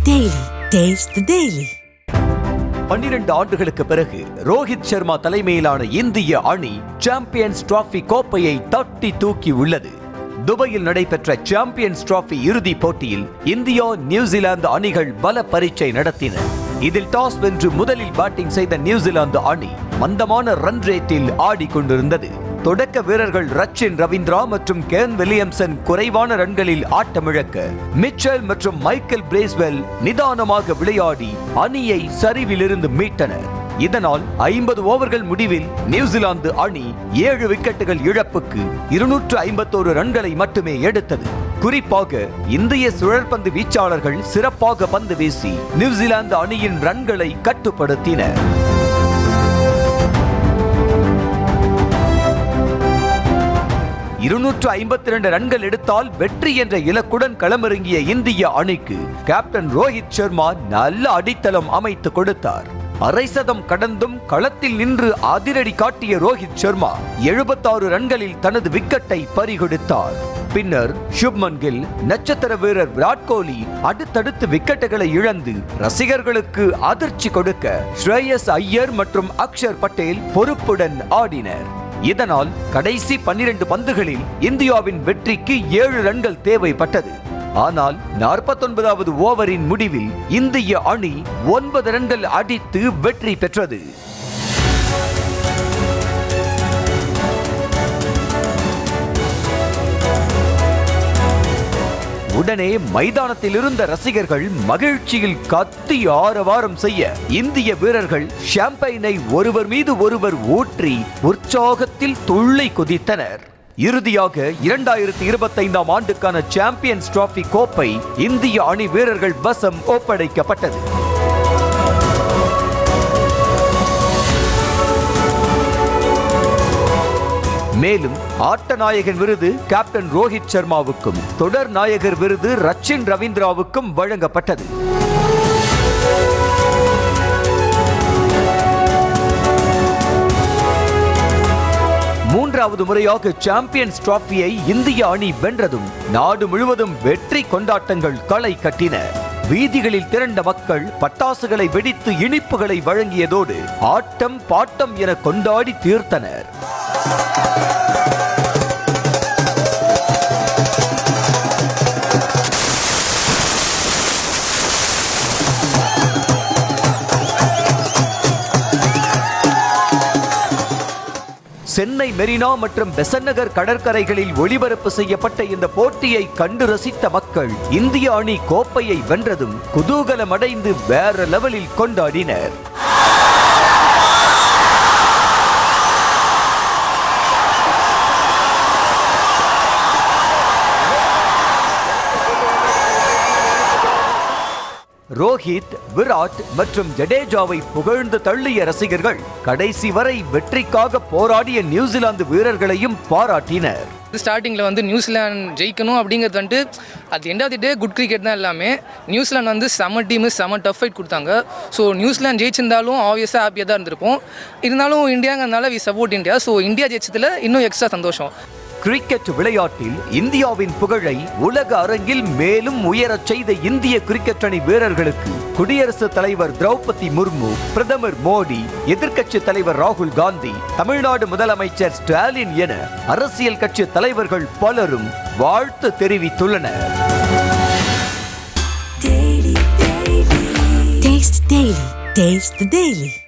Taste the Daily. 12 ஆண்டுகளுக்கு பிறகு ரோஹித் சர்மா தலைமையிலான இந்திய அணி சாம்பியன்ஸ் டிராபி கோப்பையை தட்டி தூக்கி உள்ளது. துபாயில் நடைபெற்ற சாம்பியன்ஸ் டிராபி இறுதிப் போட்டியில் இந்தியா நியூசிலாந்து அணிகள் பல பரீட்சை நடத்தின. இதில் டாஸ் வென்று முதலில் பேட்டிங் செய்த நியூசிலாந்து அணி மந்தமான ரன் ரேட்டில் ஆடிக்கொண்டிருந்தது. தொடக்க வீரர்கள் ரச்சின் ரவீந்திரா மற்றும் கேன் வில்லியம்சன் குறைவான ரன்களில் ஆட்டமிழக்க மிச்சல் மற்றும் மைக்கேல் பிரேஸ்வெல் நிதானமாக விளையாடி அணியை சரிவிலிருந்து மீட்டனர். இதனால் 50 ஓவர்கள் முடிவில் நியூசிலாந்து அணி 7 விக்கெட்டுகள் இழப்புக்கு 251 ரன்களை மட்டுமே எடுத்தது. குறிப்பாக இந்திய சுழற்பந்து வீச்சாளர்கள் சிறப்பாக பந்து வீசி நியூசிலாந்து அணியின் ரன்களை கட்டுப்படுத்தினர். இருநூற்று 52 ரன்கள் எடுத்தால் வெற்றி என்ற இலக்குடன் களமிறங்கிய இந்திய அணிக்கு கேப்டன் ரோஹித் சர்மா நல்ல அடித்தளம் அமைத்து கொடுத்தார். அரை சதம் கடந்தும் களத்தில் நின்று அதிரடி காட்டிய ரோஹித் சர்மா 76 ரன்களில் தனது விக்கெட்டை பறிகொடுத்தார். பின்னர் சுப்மன் கில், நட்சத்திர வீரர் விராட் கோலி அடுத்தடுத்து விக்கெட்டுகளை இழந்து ரசிகர்களுக்கு அதிர்ச்சி கொடுக்க ஸ்ரேயஸ் ஐயர் மற்றும் அக்ஷர் பட்டேல் பொறுப்புடன் ஆடினர். இதனால் கடைசி 12 பந்துகளில் இந்தியாவின் வெற்றிக்கு 7 ரன்கள் தேவைப்பட்டது. ஆனால் 49வது ஓவரின் முடிவில் இந்திய அணி 9 ரன்கள் அடித்து வெற்றி பெற்றது. உடனே மைதானத்தில் இருந்த ரசிகர்கள் மகிழ்ச்சியில் கத்தி ஆரவாரம் செய்ய இந்திய வீரர்கள் ஷாம்பைனை ஒருவர் மீது ஒருவர் ஊற்றி உற்சாகத்தில் துள்ளி குதித்தனர். இறுதியாக 2025ஆம் ஆண்டுக்கான சாம்பியன்ஸ் டிராபி கோப்பை இந்திய அணி வீரர்கள் வசம் ஒப்படைக்கப்பட்டது. மேலும் ஆட்ட நாயகன் விருது கேப்டன் ரோஹித் சர்மாவுக்கும் தொடர் நாயகர் விருது ரச்சின் ரவீந்திராவுக்கும் வழங்கப்பட்டது. மூன்றாவது முறையாக சாம்பியன்ஸ் டிராபியை இந்திய அணி வென்றதும் நாடு முழுவதும் வெற்றி கொண்டாட்டங்கள் களை கட்டின. வீதிகளில் திரண்ட மக்கள் பட்டாசுகளை வெடித்து இனிப்புகளை வழங்கியதோடு ஆட்டம் பாட்டம் என கொண்டாடி தீர்த்தனர். சென்னை மெரினா மற்றும் பெசன்ட் நகர் கடற்கரைகளில் ஒளிபரப்பு செய்யப்பட்ட இந்த போட்டியை கண்டு ரசித்த மக்கள் இந்திய அணி கோப்பையை வென்றதும் குதூகலமடைந்து வேற லெவலில் கொண்டாடினர். ரோஹித், விராட் மற்றும் ஜடேஜாவை புகழ்ந்து தள்ளிய ரசிகர்கள் கடைசி வரை வெற்றிக்காக போராடிய நியூசிலாந்து வீரர்களையும் பாராட்டினர். ஸ்டார்டிங்கில் வந்து நியூசிலாந்து ஜெயிக்கணும் அப்படிங்கிறது வந்துட்டு அது end of the day good cricket தான் எல்லாமே. நியூசிலாந்து வந்து செம டீமு, செம டஃப் ஃபைட் கொடுத்தாங்க. ஸோ நியூசிலாந்து ஜெயிச்சிருந்தாலும் ஆப்வியஸாக ஹாப்பியாக தான் இருந்திருப்போம். இருந்தாலும் இந்தியாங்கிறதுனால we support India. So India ஜெயிச்சதில் இன்னும் எக்ஸ்ட்ரா சந்தோஷம். கிரிக்கெட் விளையாட்டில் இந்தியாவின் புகழை உலக அரங்கில் மேலும் உயரச் செய்த இந்திய கிரிக்கெட் அணி வீரர்களுக்கு குடியரசுத் தலைவர் திரௌபதி முர்மு, பிரதமர் மோடி, எதிர்க்கட்சி தலைவர் ராகுல் காந்தி, தமிழ்நாடு முதலமைச்சர் ஸ்டாலின் என அரசியல் கட்சி தலைவர்கள் பலரும் வாழ்த்து தெரிவித்துள்ளனர். Taste the Daily.